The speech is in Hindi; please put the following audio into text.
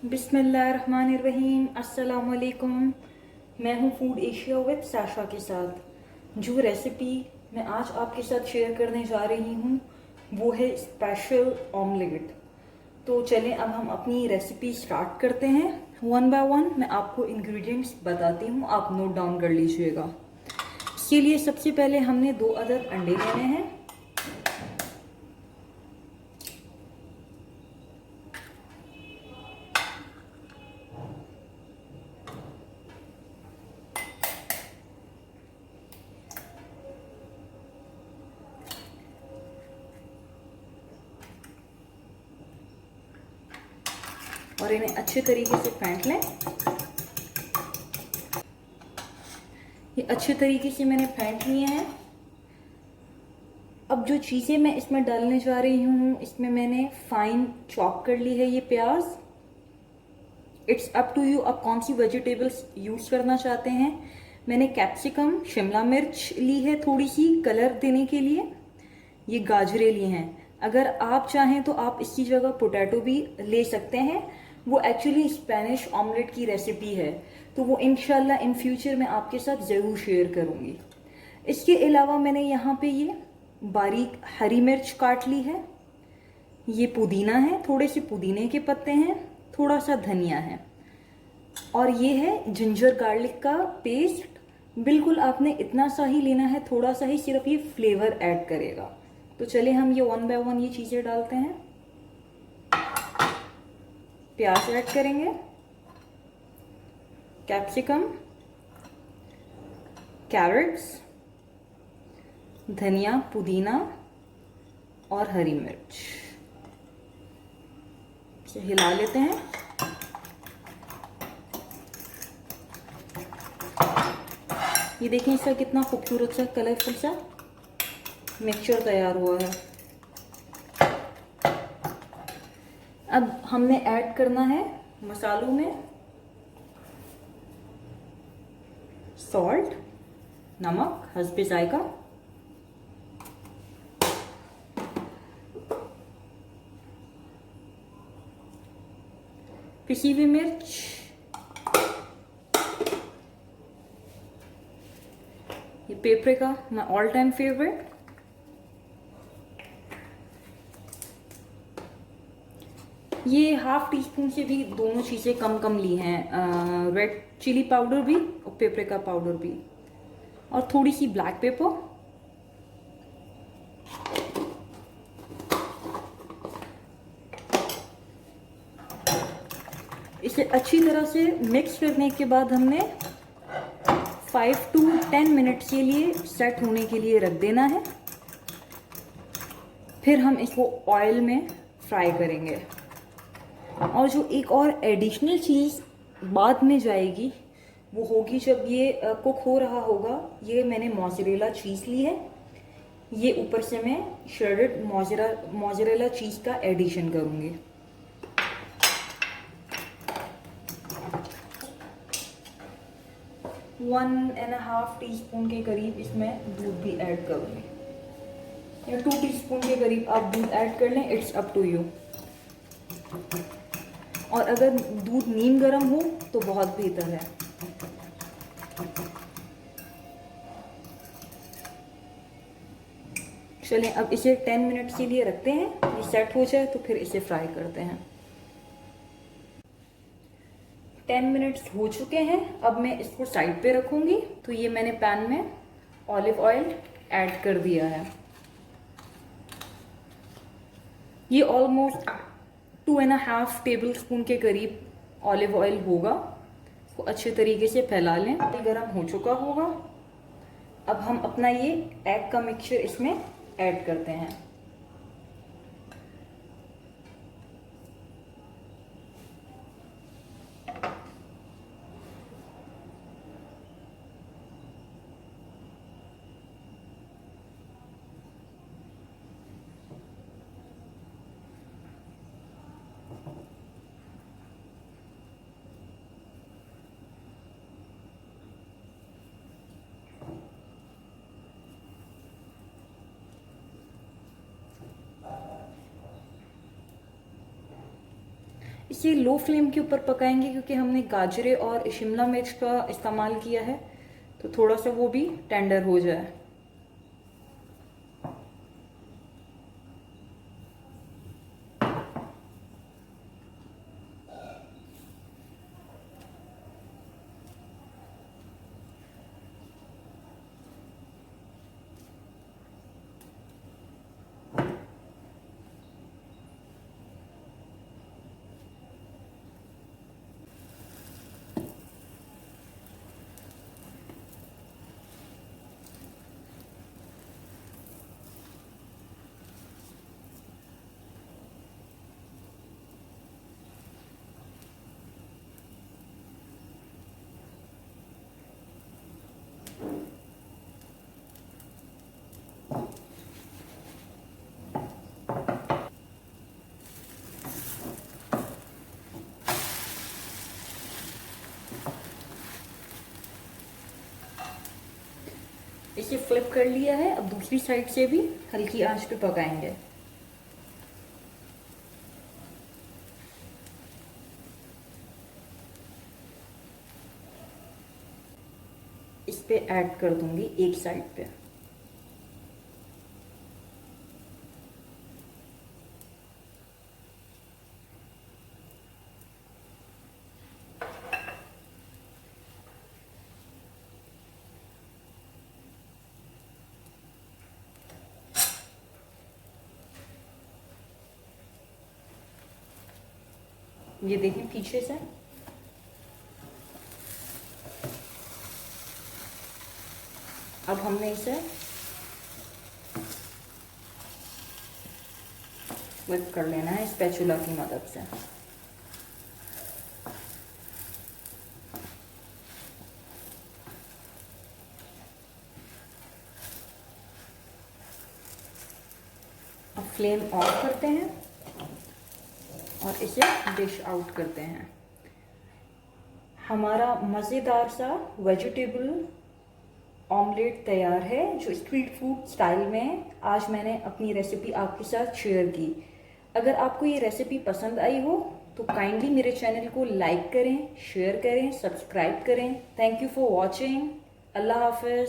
बिस्मिल्लाहिर्रहमानिर्रहीम। अस्सलाम वालेकुम। मैं हूँ फूड एशिया विद साशा के साथ। जो रेसिपी मैं आज आपके साथ शेयर करने जा रही हूँ वो है स्पेशल ऑमलेट। तो चलें अब हम अपनी रेसिपी स्टार्ट करते हैं। वन बाय वन मैं आपको इंग्रेडिएंट्स बताती हूँ, आप नोट डाउन कर लीजिएगा। इसके लिए सबसे पहले हमने 2 अदद अंडे लेने हैं। और इन्हें अच्छे तरीके से फेंट लें। ये अच्छे तरीके से मैंने फेंट लिए हैं। अब जो चीज़ें मैं इसमें डालने जा रही हूँ, इसमें मैंने फाइन चॉप कर ली है ये प्याज। इट्स अप टू यू, आप कौन सी वेजिटेबल्स यूज़ करना चाहते हैं। मैंने कैप्सिकम, शिमला मिर्च ली है थोड़ी सी कलर देने के लिए। ये गाजरें ली हैं। अगर आप चाहें तो आप इसकी जगह पोटैटो भी ले सकते हैं। वो एक्चुअली स्पेनिश ऑमलेट की रेसिपी है, तो वो इंशाल्लाह इन फ्यूचर मैं आपके साथ ज़रूर शेयर करूँगी। इसके अलावा मैंने यहाँ पे ये बारीक हरी मिर्च काट ली है। ये पुदीना है, थोड़े से पुदीने के पत्ते हैं, थोड़ा सा धनिया है, और ये है जिंजर गार्लिक का पेस्ट। बिल्कुल आपने इतना सा ही लेना है, थोड़ा सा ही, सिर्फ ये फ्लेवर ऐड करेगा। तो चलिए हम ये वन बाय वन ये चीज़ें डालते हैं। प्याज ऐड करेंगे, कैप्सिकम, कैरेट्स, धनिया, पुदीना और हरी मिर्च। इसे हिला लेते हैं। ये देखें इसका कितना खूबसूरत सा कलरफुल सा मिक्सचर तैयार हुआ है। अब हमने ऐड करना है मसालों में सॉल्ट, नमक हस्बे जायका, पिसी हुई मिर्च, ये paprika, my all time favourite, ये हाफ टी स्पून से भी दोनों चीज़ें कम कम ली हैं। रेड चिली पाउडर भी और पेपरिका पाउडर भी, और थोड़ी सी ब्लैक पेपर। इसे अच्छी तरह से मिक्स करने के बाद हमने 5 to 10 मिनट के लिए सेट होने के लिए रख देना है। फिर हम इसको ऑयल में फ्राई करेंगे। और जो एक और एडिशनल चीज़ बाद में जाएगी वो होगी जब ये कुक हो रहा होगा। ये मैंने मोज़रेला चीज़ ली है, ये ऊपर से मैं श्रेडेड मोज़रेला चीज़ का एडिशन करूँगी। One and half tea spoon के करीब इसमें दूध भी ऐड करूँगी, या 2 टीस्पून के करीब आप दूध ऐड कर लें। It's up to you. और अगर दूध नीम गर्म हो तो बहुत बेहतर है। चलें अब इसे 10 मिनट के लिए रखते हैं, ये सेट हो जाए तो फिर इसे फ्राई करते हैं। 10 मिनट्स हो चुके हैं, अब मैं इसको साइड पे रखूंगी। तो ये मैंने पैन में ऑलिव ऑयल ऐड कर दिया है। ये ऑलमोस्ट 2.5 टेबल स्पून के करीब ऑलिव ऑयल होगा। इसको अच्छे तरीके से फैला लें। ये गर्म हो चुका होगा। अब हम अपना ये एग का मिक्सचर इसमें ऐड करते हैं। इसे लो फ्लेम के ऊपर पकाएंगे क्योंकि हमने गाजरे और शिमला मिर्च का इस्तेमाल किया है, तो थोड़ा सा वो भी टेंडर हो जाए। इसे फ्लिप कर लिया है, अब दूसरी साइड से भी हल्की आंच पे पकाएंगे। इस पे ऐड कर दूंगी एक साइड पे। ये देखें पीछे से, अब हमने इसे फ्लिप कर लेना है स्पैचुला की मदद से। अब फ्लेम ऑफ करते हैं और इसे डिश आउट करते हैं। हमारा मज़ेदार सा वेजिटेबल ऑमलेट तैयार है, जो स्ट्रीट फूड स्टाइल में आज मैंने अपनी रेसिपी आपके साथ शेयर की। अगर आपको ये रेसिपी पसंद आई हो तो काइंडली मेरे चैनल को लाइक करें, शेयर करें, सब्सक्राइब करें। Thank you for watching. अल्लाह हाफिज़।